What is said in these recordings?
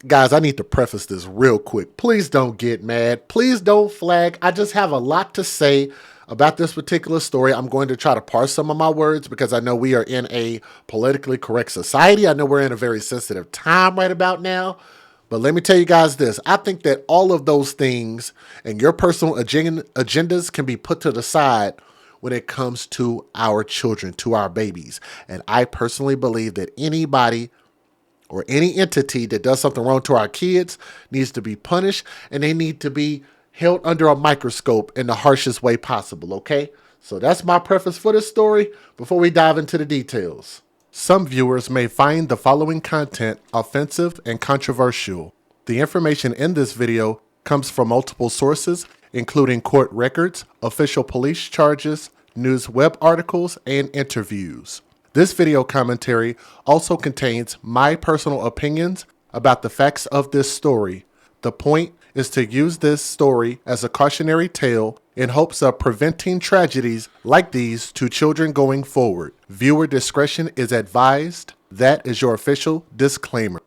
Guys, I need to preface this real quick. Please don't get mad. Please don't flag. I just have a lot to say about this particular story. I'm going to try to parse some of my words because I know we are in a politically correct society. I know we're in a very sensitive time right about now. But let me tell you guys this. I think that all of those things and your personal agendas can be put to the side when it comes to our children, to our babies. And I personally believe that anybody or any entity that does something wrong to our kids needs to be punished, and they need to be held under a microscope in the harshest way possible, okay? So that's my preface for this story before we dive into the details. Some viewers may find the following content offensive and controversial. The information in this video comes from multiple sources, including court records, official police charges, news web articles, and interviews. This video commentary also contains my personal opinions about the facts of this story. The point is to use this story as a cautionary tale in hopes of preventing tragedies like these to children going forward. Viewer discretion is advised. That is your official disclaimer.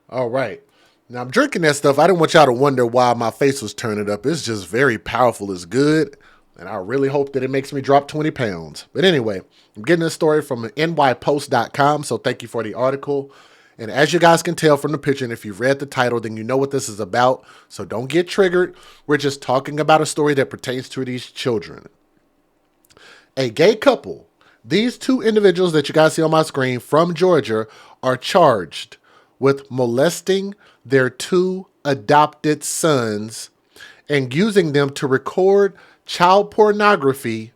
All right. Now I'm drinking that stuff. I didn't want y'all to wonder why my face was turning up. It's just very powerful. It's good. And I really hope that it makes me drop 20 pounds. But anyway, I'm getting this story from nypost.com, so thank you for the article. And as you guys can tell from the picture, and if you've read the title, then you know what this is about. So don't get triggered. We're just talking about a story that pertains to these children. A gay couple, these two individuals that you guys see on my screen from Georgia, are charged with molesting their two adopted sons and using them to record child pornography,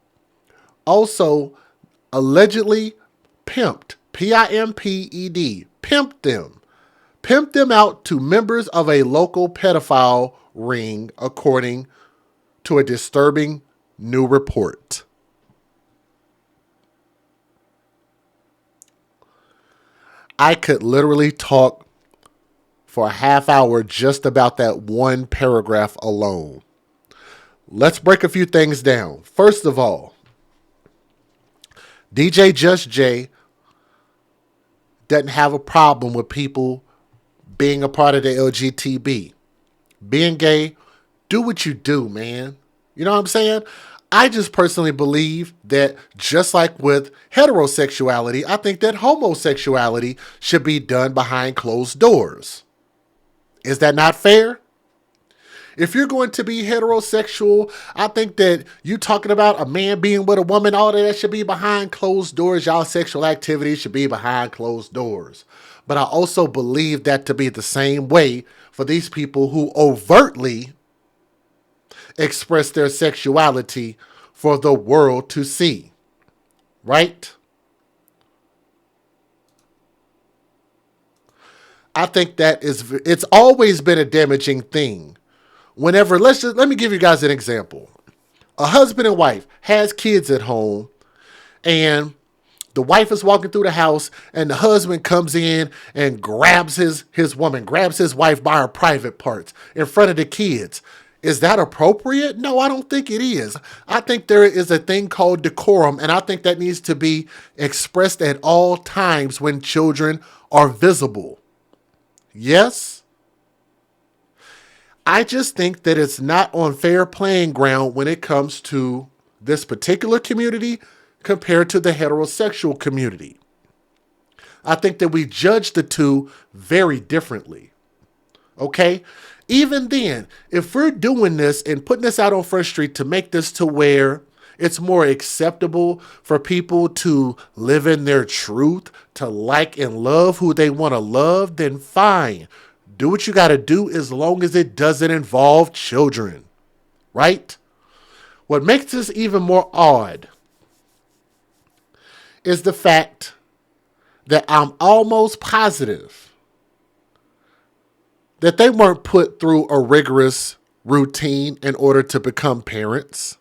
also allegedly pimped, P-I-M-P-E-D, pimped them out to members of a local pedophile ring, according to a disturbing new report. I could literally talk for a half hour just about that one paragraph alone. Let's break a few things down. First of all, DJ Just J doesn't have a problem with people being a part of the LGTB. Being gay, do what you do, man. You know what I'm saying? I just personally believe that just like with heterosexuality, I think that homosexuality should be done behind closed doors. Is that not fair? If you're going to be heterosexual, I think that you talking about a man being with a woman, all of that should be behind closed doors. Y'all sexual activity should be behind closed doors. But I also believe that to be the same way for these people who overtly express their sexuality for the world to see. Right? I think that it's always been a damaging thing. Whenever, let me give you guys an example. A husband and wife has kids at home, and the wife is walking through the house, and the husband comes in and grabs his wife by her private parts in front of the kids. Is that appropriate? No, I don't think it is. I think there is a thing called decorum, and I think that needs to be expressed at all times when children are visible. Yes? I just think that it's not on fair playing ground when it comes to this particular community compared to the heterosexual community. I think that we judge the two very differently. Okay? Even then, if we're doing this and putting this out on First Street to make this to where it's more acceptable for people to live in their truth, to like and love who they want to love, then fine. Do what you got to do as long as it doesn't involve children, right? What makes this even more odd is the fact that I'm almost positive that they weren't put through a rigorous routine in order to become parents.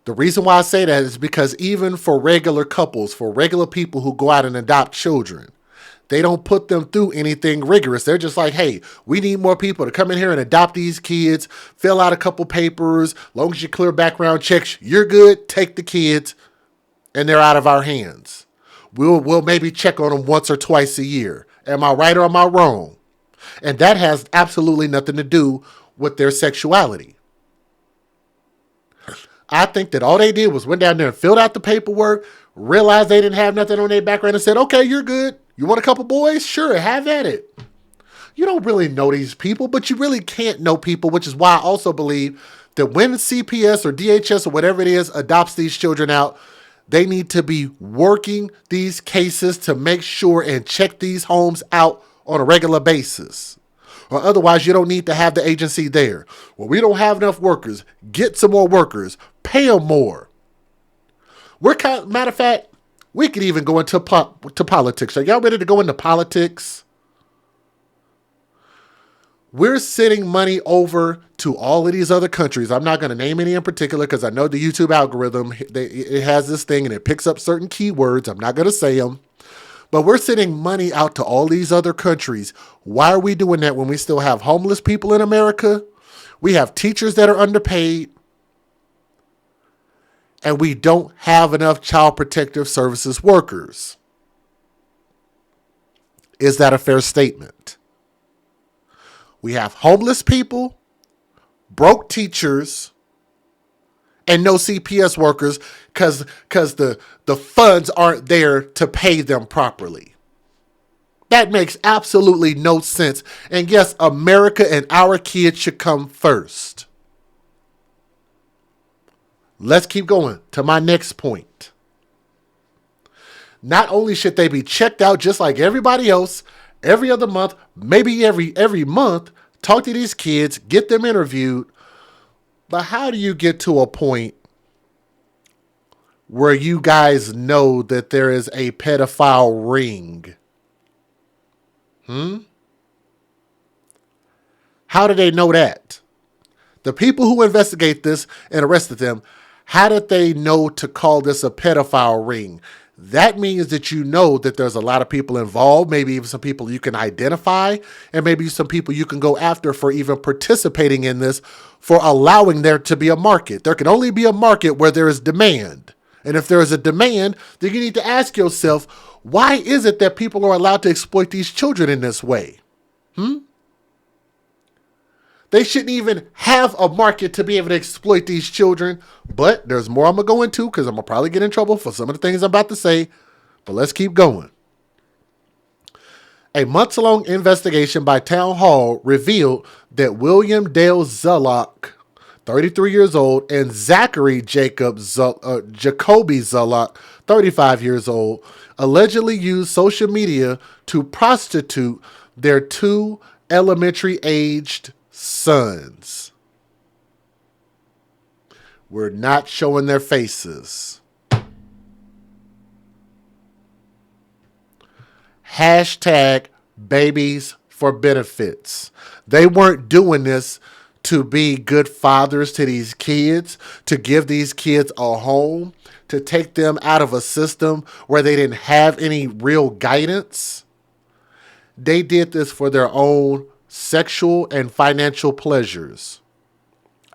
The reason why I say that is because even for regular couples, for regular people who go out and adopt children, they don't put them through anything rigorous. They're just like, hey, we need more people to come in here and adopt these kids, fill out a couple papers. Long as you clear background checks, you're good. Take the kids, and they're out of our hands. We'll maybe check on them once or twice a year. Am I right or am I wrong? And that has absolutely nothing to do with their sexuality. I think that all they did was went down there and filled out the paperwork, realized they didn't have nothing on their background, and said, okay, you're good. You want a couple boys? Sure, have at it. You don't really know these people, but you really can't know people, which is why I also believe that when CPS or DHS or whatever it is adopts these children out, they need to be working these cases to make sure and check these homes out on a regular basis. Or otherwise, you don't need to have the agency there. Well, we don't have enough workers. Get some more workers. Pay them more. Matter of fact, we could even go into politics. Are y'all ready to go into politics? We're sending money over to all of these other countries. I'm not going to name any in particular because I know the YouTube algorithm, it has this thing and it picks up certain keywords. I'm not going to say them. But we're sending money out to all these other countries. Why are we doing that when we still have homeless people in America? We have teachers that are underpaid. And we don't have enough child protective services workers. Is that a fair statement? We have homeless people, broke teachers, and no CPS workers because the funds aren't there to pay them properly. That makes absolutely no sense. And yes, America and our kids should come first. Let's keep going to my next point. Not only should they be checked out just like everybody else, every other month, maybe every month, talk to these kids, get them interviewed. But how do you get to a point where you guys know that there is a pedophile ring? How do they know that? The people who investigate this and arrested them, how did they know to call this a pedophile ring? That means that you know that there's a lot of people involved, maybe even some people you can identify, and maybe some people you can go after for even participating in this, for allowing there to be a market. There can only be a market where there is demand. And if there is a demand, then you need to ask yourself, why is it that people are allowed to exploit these children in this way? They shouldn't even have a market to be able to exploit these children. But there's more I'm going to go into because I'm going to probably get in trouble for some of the things I'm about to say. But let's keep going. A months-long investigation by Town Hall revealed that William Dale Zullock, 33 years old, and Zachary Jacoby Zullock, 35 years old, allegedly used social media to prostitute their two elementary-aged sons. We're not showing their faces. Hashtag babies for benefits. They weren't doing this to be good fathers to these kids, to give these kids a home, to take them out of a system where they didn't have any real guidance. They did this for their own sexual and financial pleasures.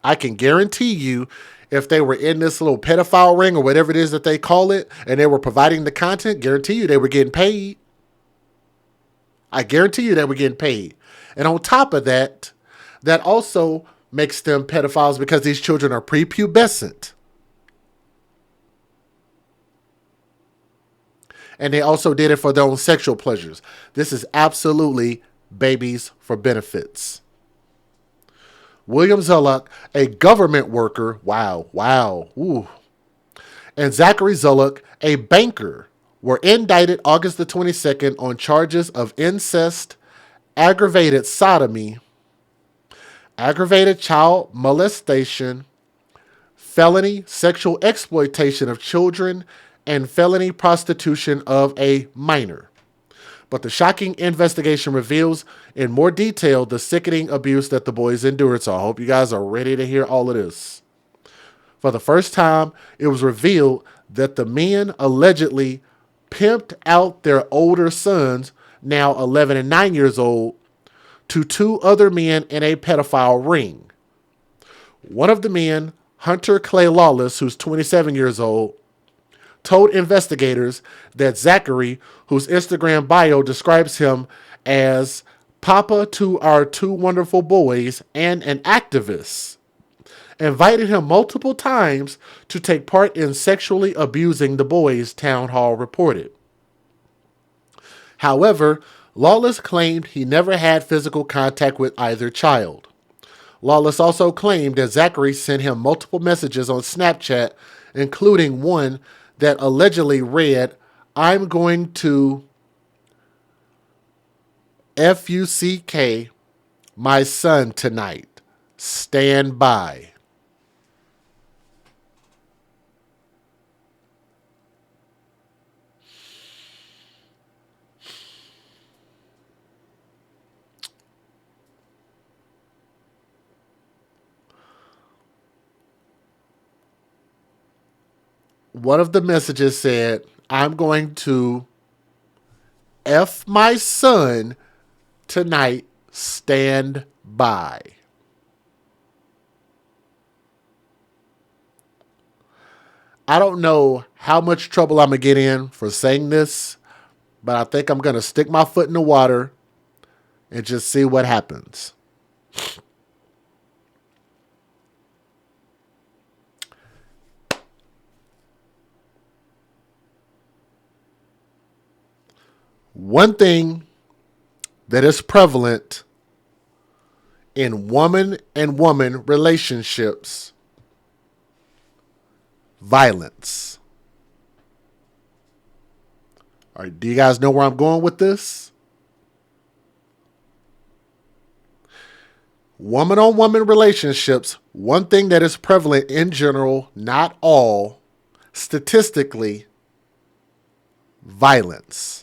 I can guarantee you, if they were in this little pedophile ring or whatever it is that they call it, and they were providing the content, guarantee you they were getting paid. I guarantee you they were getting paid. And on top of that, that also makes them pedophiles because these children are prepubescent. And they also did it for their own sexual pleasures. This is absolutely babies for benefits. William Zullock, a government worker, and Zachary Zullock, a banker, were indicted August the 22nd on charges of incest, aggravated sodomy, aggravated child molestation, felony sexual exploitation of children, and felony prostitution of a minor. But the shocking investigation reveals in more detail the sickening abuse that the boys endured. So I hope you guys are ready to hear all of this. For the first time, it was revealed that the men allegedly pimped out their older sons, now 11 and 9 years old, to two other men in a pedophile ring. One of the men, Hunter Clay Lawless, who's 27 years old, told investigators that Zachary, whose Instagram bio describes him as Papa to our two wonderful boys and an activist, invited him multiple times to take part in sexually abusing the boys, Town Hall reported. However, Lawless claimed he never had physical contact with either child. Lawless also claimed that Zachary sent him multiple messages on Snapchat, including one that allegedly read, "I'm going to FUCK my son tonight. Stand by." One of the messages said, "I'm going to F my son tonight. Stand by." I don't know how much trouble I'm going to get in for saying this, but I think I'm going to stick my foot in the water and just see what happens. One thing that is prevalent in woman and woman relationships: violence. All right, do you guys know where I'm going with this? Woman on woman relationships, one thing that is prevalent in general, not all, statistically: violence.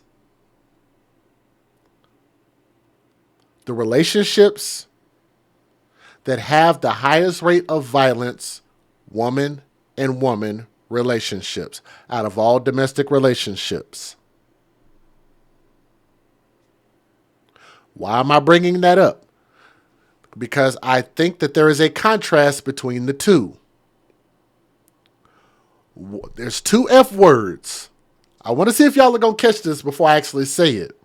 The relationships that have the highest rate of violence, woman and woman relationships, out of all domestic relationships. Why am I bringing that up? Because I think that there is a contrast between the two. There's two F words. I want to see if y'all are going to catch this before I actually say it.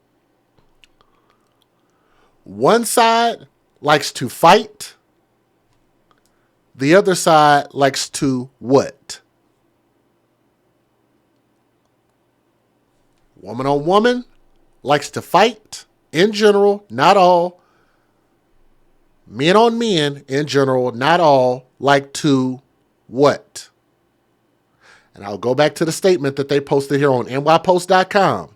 One side likes to fight. The other side likes to what? Woman on woman likes to fight in general, not all. Men on men in general, not all, like to what? And I'll go back to the statement that they posted here on nypost.com.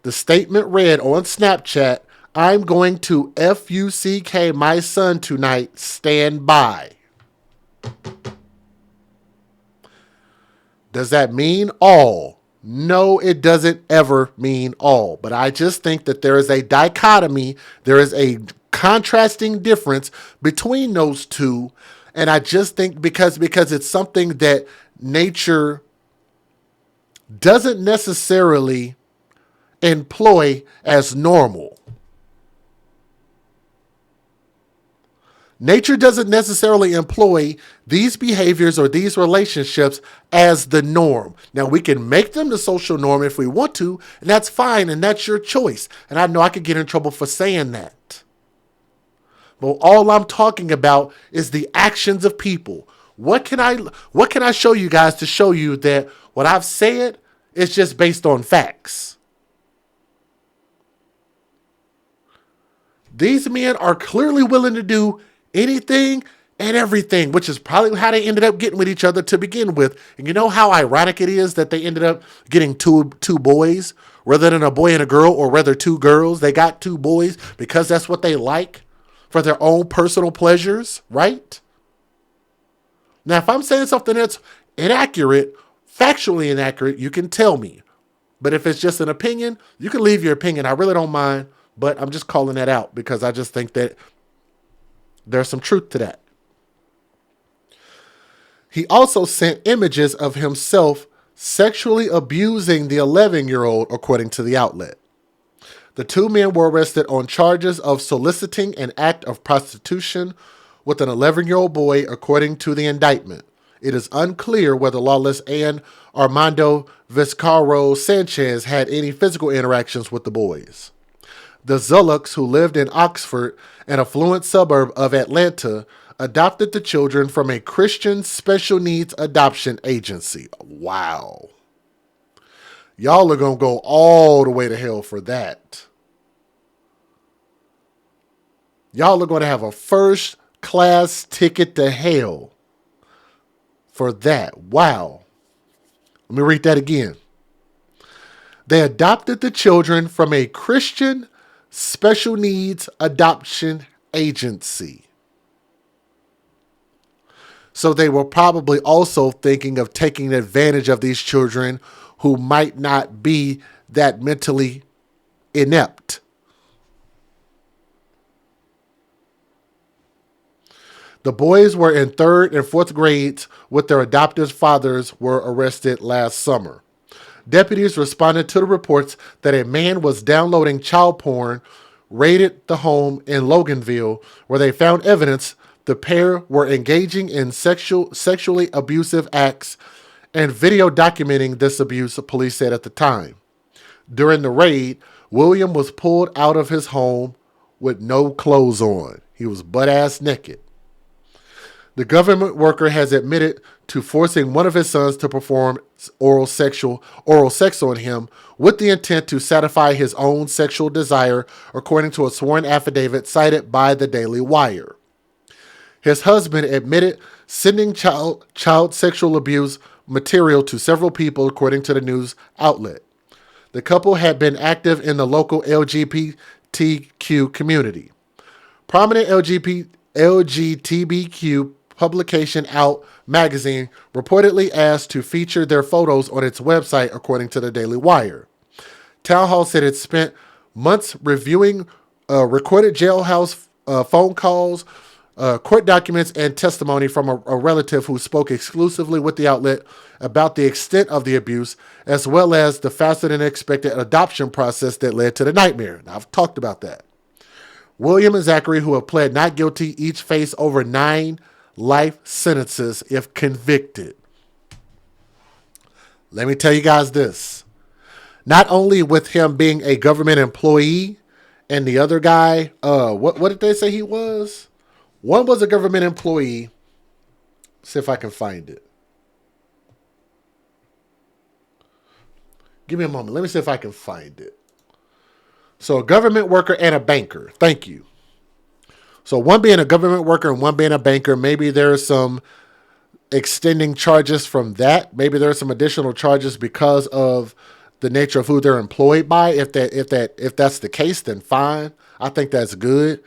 The statement read on Snapchat, "I'm going to FUCK my son tonight. Stand by." Does that mean all? No, it doesn't ever mean all. But I just think that there is a dichotomy. There is a contrasting difference between those two. And I just think because it's something that nature doesn't necessarily employ as normal. Nature doesn't necessarily employ these behaviors or these relationships as the norm. Now, we can make them the social norm if we want to, and that's fine, and that's your choice. And I know I could get in trouble for saying that. But all I'm talking about is the actions of people. What can I show you guys to show you that what I've said is just based on facts? These men are clearly willing to do anything and everything, which is probably how they ended up getting with each other to begin with. And you know how ironic it is that they ended up getting two boys rather than a boy and a girl, or rather two girls. They got two boys because that's what they like for their own personal pleasures, right? Now, if I'm saying something that's inaccurate, factually inaccurate, you can tell me. But if it's just an opinion, you can leave your opinion. I really don't mind, but I'm just calling that out because I just think that there's some truth to that. He also sent images of himself sexually abusing the 11-year-old, according to the outlet. The two men were arrested on charges of soliciting an act of prostitution with an 11-year-old boy, according to the indictment. It is unclear whether Lawless and Armando Vizcarro Sanchez had any physical interactions with the boys. The Zulux, who lived in Oxford, an affluent suburb of Atlanta, adopted the children from a Christian special needs adoption agency. Wow. Y'all are going to go all the way to hell for that. Y'all are going to have a first class ticket to hell for that. Wow. Let me read that again. They adopted the children from a Christian special needs adoption agency. So they were probably also thinking of taking advantage of these children who might not be that mentally inept. The boys were in 3rd and 4th grades when their adoptive fathers were arrested last summer. Deputies responded to the reports that a man was downloading child porn, raided the home in Loganville, where they found evidence the pair were engaging in sexually abusive acts and video documenting this abuse, police said at the time. During the raid, William was pulled out of his home with no clothes on. He was butt-ass naked. The government worker has admitted to forcing one of his sons to perform oral sex on him with the intent to satisfy his own sexual desire, according to a sworn affidavit cited by the Daily Wire. His husband admitted sending child sexual abuse material to several people, according to the news outlet. The couple had been active in the local LGBTQ community. Prominent LGBTQ publication Out magazine reportedly asked to feature their photos on its website, according to the Daily Wire. Town Hall said it spent months reviewing recorded jailhouse phone calls, court documents, and testimony from a relative who spoke exclusively with the outlet about the extent of the abuse, as well as the faster than expected adoption process that led to the nightmare. Now, I've talked about that. William and Zachary, who have pled not guilty, each face over 9 life sentences if convicted. Let me tell you guys this. Not only with him being a government employee and the other guy, what did they say he was? One was a government employee. See if I can find it. Give me a moment. Let me see if I can find it. So a government worker and a banker. Thank you. So one being a government worker and one being a banker, maybe there's some extending charges from that. Maybe there's some additional charges because of the nature of who they're employed by. If that's the case, then fine. I think that's good.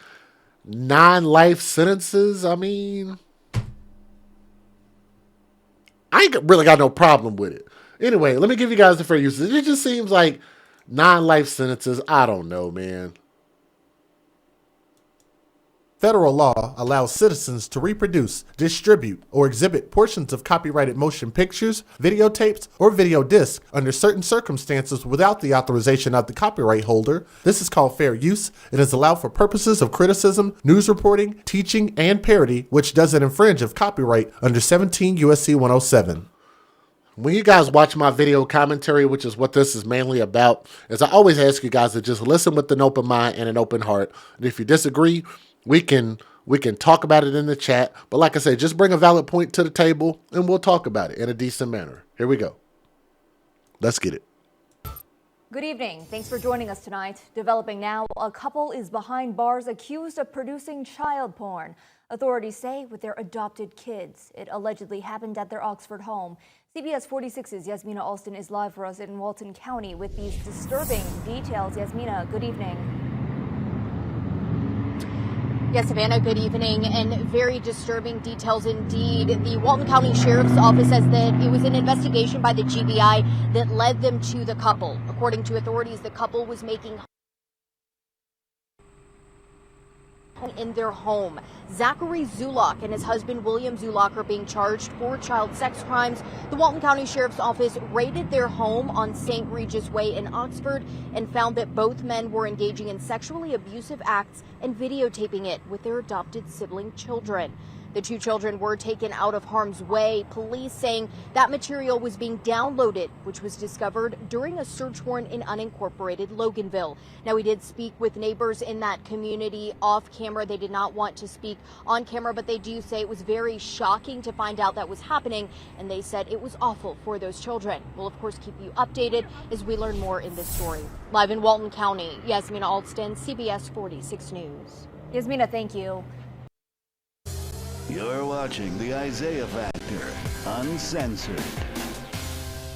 9 life sentences. I mean, I ain't really got no problem with it. Anyway, let me give you guys the fair uses. It just seems like 9 life sentences. I don't know, man. Federal law allows citizens to reproduce, distribute, or exhibit portions of copyrighted motion pictures, videotapes, or video discs under certain circumstances without the authorization of the copyright holder. This is called fair use and is allowed for purposes of criticism, news reporting, teaching, and parody, which doesn't infringe of copyright under 17 U.S.C. 107. When you guys watch my video commentary, which is what this is mainly about, is I always ask you guys to just listen with an open mind and an open heart. And if you disagree, we can talk about it in the chat. But like I said, just bring a valid point to the table and we'll talk about it in a decent manner. Here we go. Let's get it. Good evening. Thanks for joining us tonight. Developing now, a couple is behind bars accused of producing child porn. Authorities say with their adopted kids. It allegedly happened at their Oxford home. CBS 46's Yasmina Alston is live for us in Walton County with these disturbing details. Yasmina, good evening. Yes, Savannah, good evening, and very disturbing details indeed. The Walton County Sheriff's Office says that it was an investigation by the GBI that led them to the couple. According to authorities, the couple was making in their home. Zachary Zulak and his husband William Zulak are being charged for child sex crimes. The Walton County Sheriff's Office raided their home on St. Regis Way in Oxford and found that both men were engaging in sexually abusive acts and videotaping it with their adopted sibling children. The two children were taken out of harm's way. Police saying that material was being downloaded, which was discovered during a search warrant in unincorporated Loganville. Now, we did speak with neighbors in that community off camera. They did not want to speak on camera, but they do say it was very shocking to find out that was happening, and they said it was awful for those children. We'll, of course, keep you updated as we learn more in this story. Live in Walton County, Yasmina Alston, CBS 46 News. Yasmina, thank you. You're watching The Isaiah Factor, uncensored.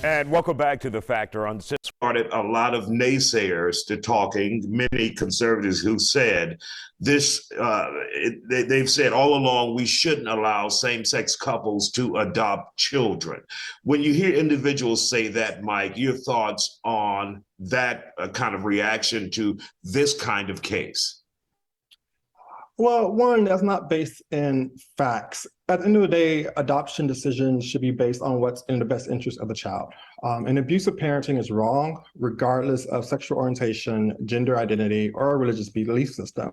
And welcome back to The Factor. Started a lot of naysayers to talking, many conservatives who said this, they've said all along we shouldn't allow same-sex couples to adopt children. When you hear individuals say that, Mike, your thoughts on that kind of reaction to this kind of case? Well, one, that's not based in facts. At the end of the day, adoption decisions should be based on what's in the best interest of the child. And abusive parenting is wrong, regardless of sexual orientation, gender identity, or religious belief system.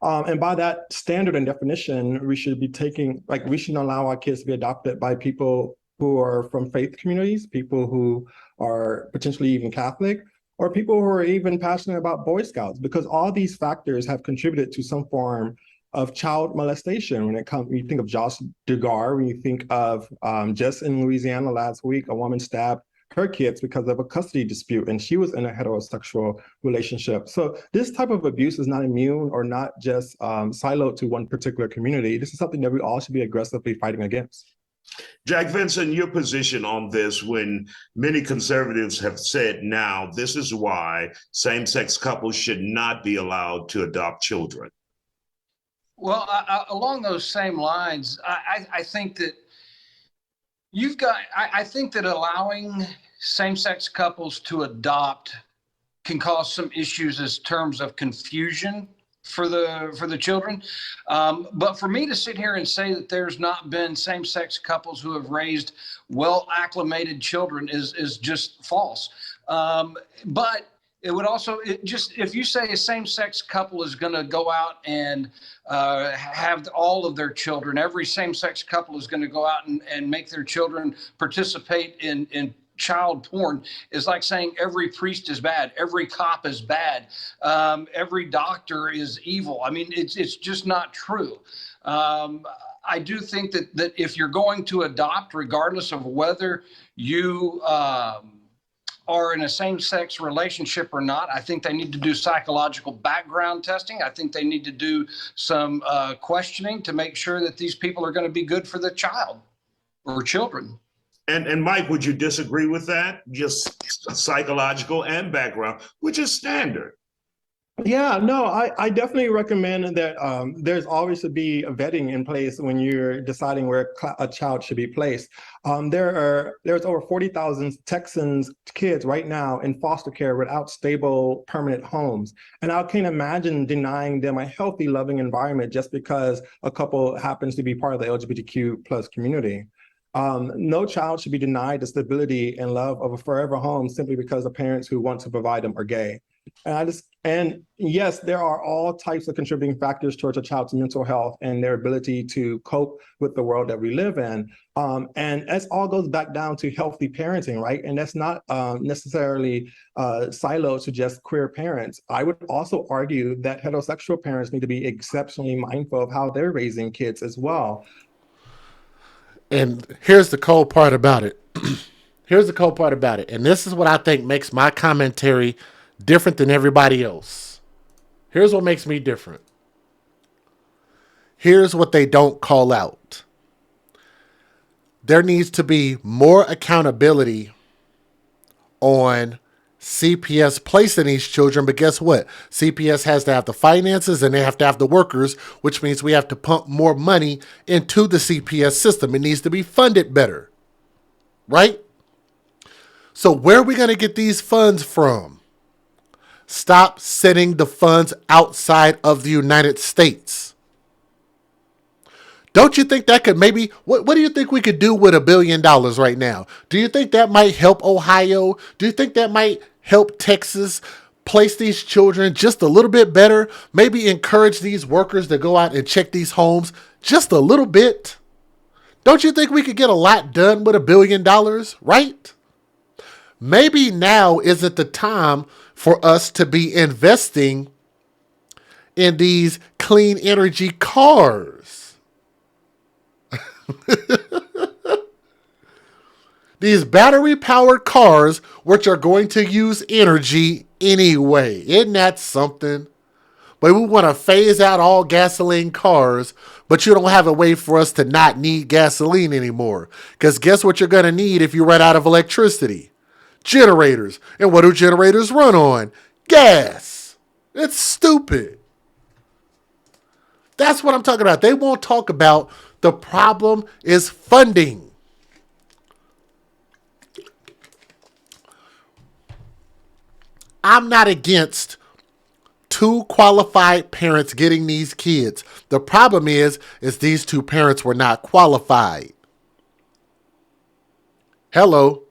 And by that standard and definition, we should allow our kids to be adopted by people who are from faith communities, people who are potentially even Catholic, or people who are even passionate about Boy Scouts, because all these factors have contributed to some form of child molestation. When you think of Josh Dugar, when you think of just in Louisiana last week, a woman stabbed her kids because of a custody dispute, and she was in a heterosexual relationship. So this type of abuse is not immune or not just siloed to one particular community. This is something that we all should be aggressively fighting against. Jack Vincent, your position on this, when many conservatives have said now this is why same-sex couples should not be allowed to adopt children. Well, along those same lines, I think that I think that allowing same-sex couples to adopt can cause some issues in terms of confusion for the children. But for me to sit here and say that there's not been same-sex couples who have raised well-acclimated children is just false. But it would also, if you say a same-sex couple is going to go out and have all of their children, every same-sex couple is going to go out and make their children participate in child porn, is like saying every priest is bad, every cop is bad, every doctor is evil. I mean, it's just not true. I do think that if you're going to adopt, regardless of whether you are in a same-sex relationship or not, I think they need to do psychological background testing. I think they need to do some questioning to make sure that these people are going to be good for the child or children. And Mike, would you disagree with that? Just psychological and background, which is standard. Yeah, no, I definitely recommend that there's always to be a vetting in place when you're deciding where a child should be placed. There's over 40,000 Texans kids right now in foster care without stable permanent homes. And I can't imagine denying them a healthy, loving environment just because a couple happens to be part of the LGBTQ plus community. No child should be denied the stability and love of a forever home simply because the parents who want to provide them are gay. And yes, there are all types of contributing factors towards a child's mental health and their ability to cope with the world that we live in. And that all goes back down to healthy parenting, right? And that's not necessarily siloed to just queer parents. I would also argue that heterosexual parents need to be exceptionally mindful of how they're raising kids as well. And here's the cold part about it. And this is what I think makes my commentary different than everybody else. Here's what makes me different. Here's what they don't call out. There needs to be more accountability on CPS placing these children, but guess what? CPS has to have the finances and they have to have the workers, which means we have to pump more money into the CPS system. It needs to be funded better, right? So where are we going to get these funds from? Stop sending the funds outside of the United States. Don't you think that could maybe, what do you think we could do with $1 billion right now? Do you think that might help Ohio? Do you think that might help Texas place these children just a little bit better, maybe encourage these workers to go out and check these homes just a little bit, don't you think we could get a lot done with $1 billion, right? Maybe now isn't the time for us to be investing in these clean energy cars. These battery-powered cars, which are going to use energy anyway. Isn't that something? But we want to phase out all gasoline cars, but you don't have a way for us to not need gasoline anymore. Because guess what you're going to need if you run out of electricity? Generators. And what do generators run on? Gas. It's stupid. That's what I'm talking about. They won't talk about the problem is funding. I'm not against 2 qualified parents getting these kids. The problem is these 2 parents were not qualified. Hello.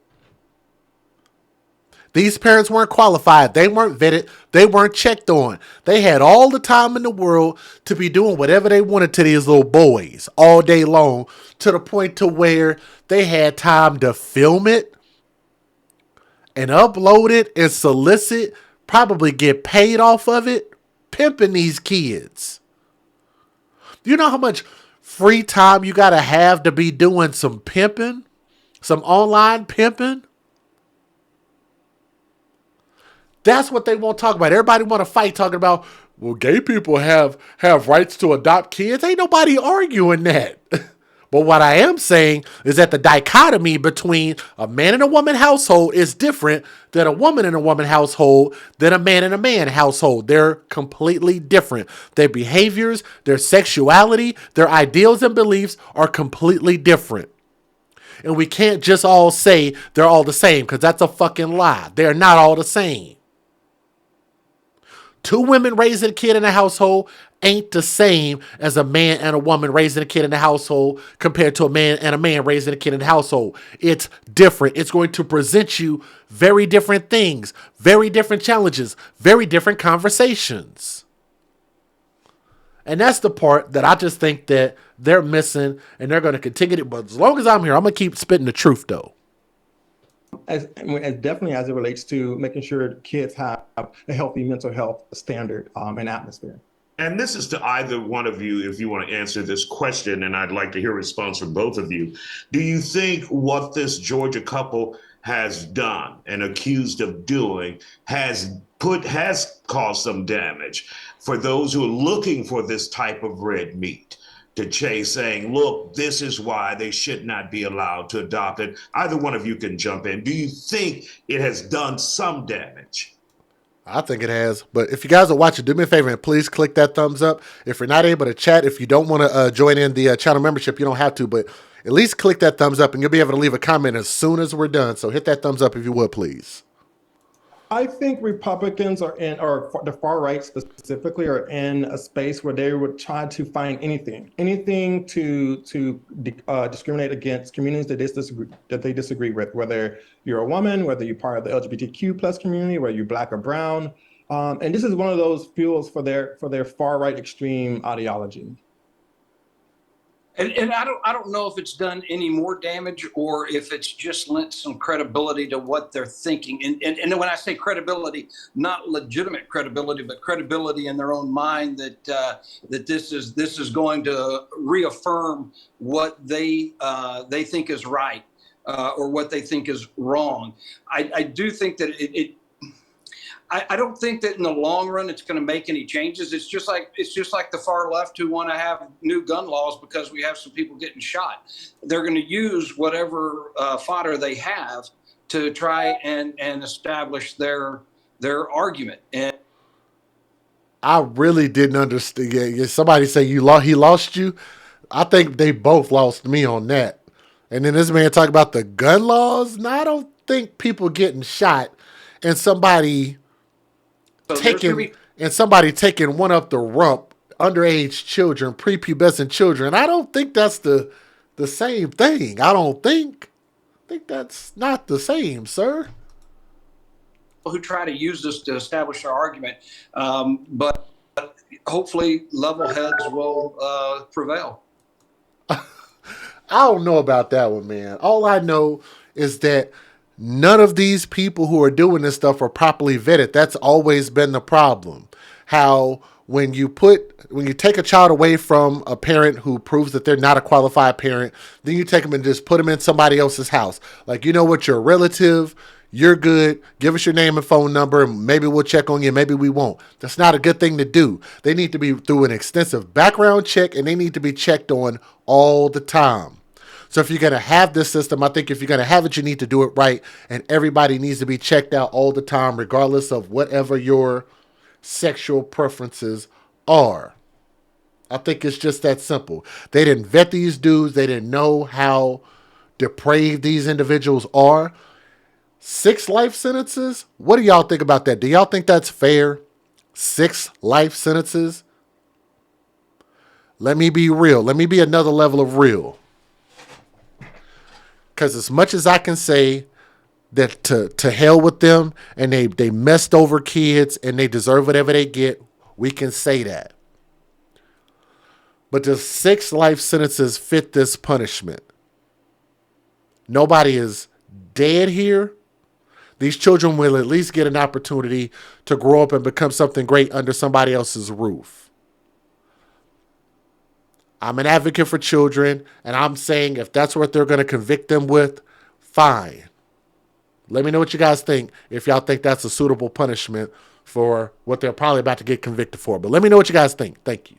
These parents weren't qualified. They weren't vetted. They weren't checked on. They had all the time in the world to be doing whatever they wanted to these little boys all day long, to the point to where they had time to film it and upload it and solicit, probably get paid off of it, pimping these kids. Do you know how much free time you got to have to be doing some pimping? Some online pimping? That's what they won't talk about. Everybody want to fight talking about, well, gay people have rights to adopt kids. Ain't nobody arguing that. But what I am saying is that the dichotomy between a man and a woman household is different than a woman and a woman household than a man and a man household. They're completely different. Their behaviors, their sexuality, their ideals and beliefs are completely different. And we can't just all say they're all the same, because that's a fucking lie. They're not all the same. 2 women raising a kid in a household ain't the same as a man and a woman raising a kid in the household compared to a man and a man raising a kid in the household. It's different. It's going to present you very different things, very different challenges, very different conversations. And that's the part that I just think that they're missing, and they're going to continue to. But as long as I'm here, I'm going to keep spitting the truth, though. As definitely as it relates to making sure kids have a healthy mental health standard and atmosphere. And this is to either one of you, if you want to answer this question, and I'd like to hear a response from both of you. Do you think what this Georgia couple has done and accused of doing has caused some damage for those who are looking for this type of red meat to chase, saying, look, this is why they should not be allowed to adopt it? Either one of you can jump in. Do you think it has done some damage? I think it has. But if you guys are watching, do me a favor and please click that thumbs up. If you're not able to chat, if you don't want to join in the channel membership, you don't have to, but at least click that thumbs up and you'll be able to leave a comment as soon as we're done. So hit that thumbs up if you would, please. I think Republicans or the far right specifically, are in a space where they would try to find anything to discriminate against communities that they disagree with, whether you're a woman, whether you're part of the LGBTQ plus community, whether you're Black or brown. And this is one of those fuels for their far right extreme ideology. And I don't know if it's done any more damage or if it's just lent some credibility to what they're thinking. And when I say credibility, not legitimate credibility, but credibility in their own mind that this is going to reaffirm what they think is right or what they think is wrong. I do think that I don't think that in the long run it's going to make any changes. It's just like the far left who want to have new gun laws because we have some people getting shot. They're going to use whatever fodder they have to try and establish their argument. And I really didn't understand. Somebody say he lost you. I think they both lost me on that. And then this man talk about the gun laws. No, I don't think people getting shot and somebody taking one up the rump, underage children, prepubescent children. I don't think that's the same thing. I think that's not the same, sir. who try to use this to establish their argument. But hopefully level heads will prevail. I don't know about that one, man. All I know is that none of these people who are doing this stuff are properly vetted. That's always been the problem. How when you take a child away from a parent who proves that they're not a qualified parent, then you take them and just put them in somebody else's house. Like, you know what, you're a relative, you're good, give us your name and phone number, and maybe we'll check on you, maybe we won't. That's not a good thing to do. They need to be through an extensive background check, and they need to be checked on all the time. So if you're going to have this system, I think if you're going to have it, you need to do it right, and everybody needs to be checked out all the time, regardless of whatever your sexual preferences are. I think it's just that simple. They didn't vet these dudes. They didn't know how depraved these individuals are. 6 life sentences? What do y'all think about that? Do y'all think that's fair? 6 life sentences? Let me be real. Let me be another level of real. Because as much as I can say that to hell with them, and they messed over kids and they deserve whatever they get, we can say that. But does 6 life sentences fit this punishment? Nobody is dead here. These children will at least get an opportunity to grow up and become something great under somebody else's roof. I'm an advocate for children, and I'm saying if that's what they're going to convict them with, fine. Let me know what you guys think, if y'all think that's a suitable punishment for what they're probably about to get convicted for. But let me know what you guys think. Thank you.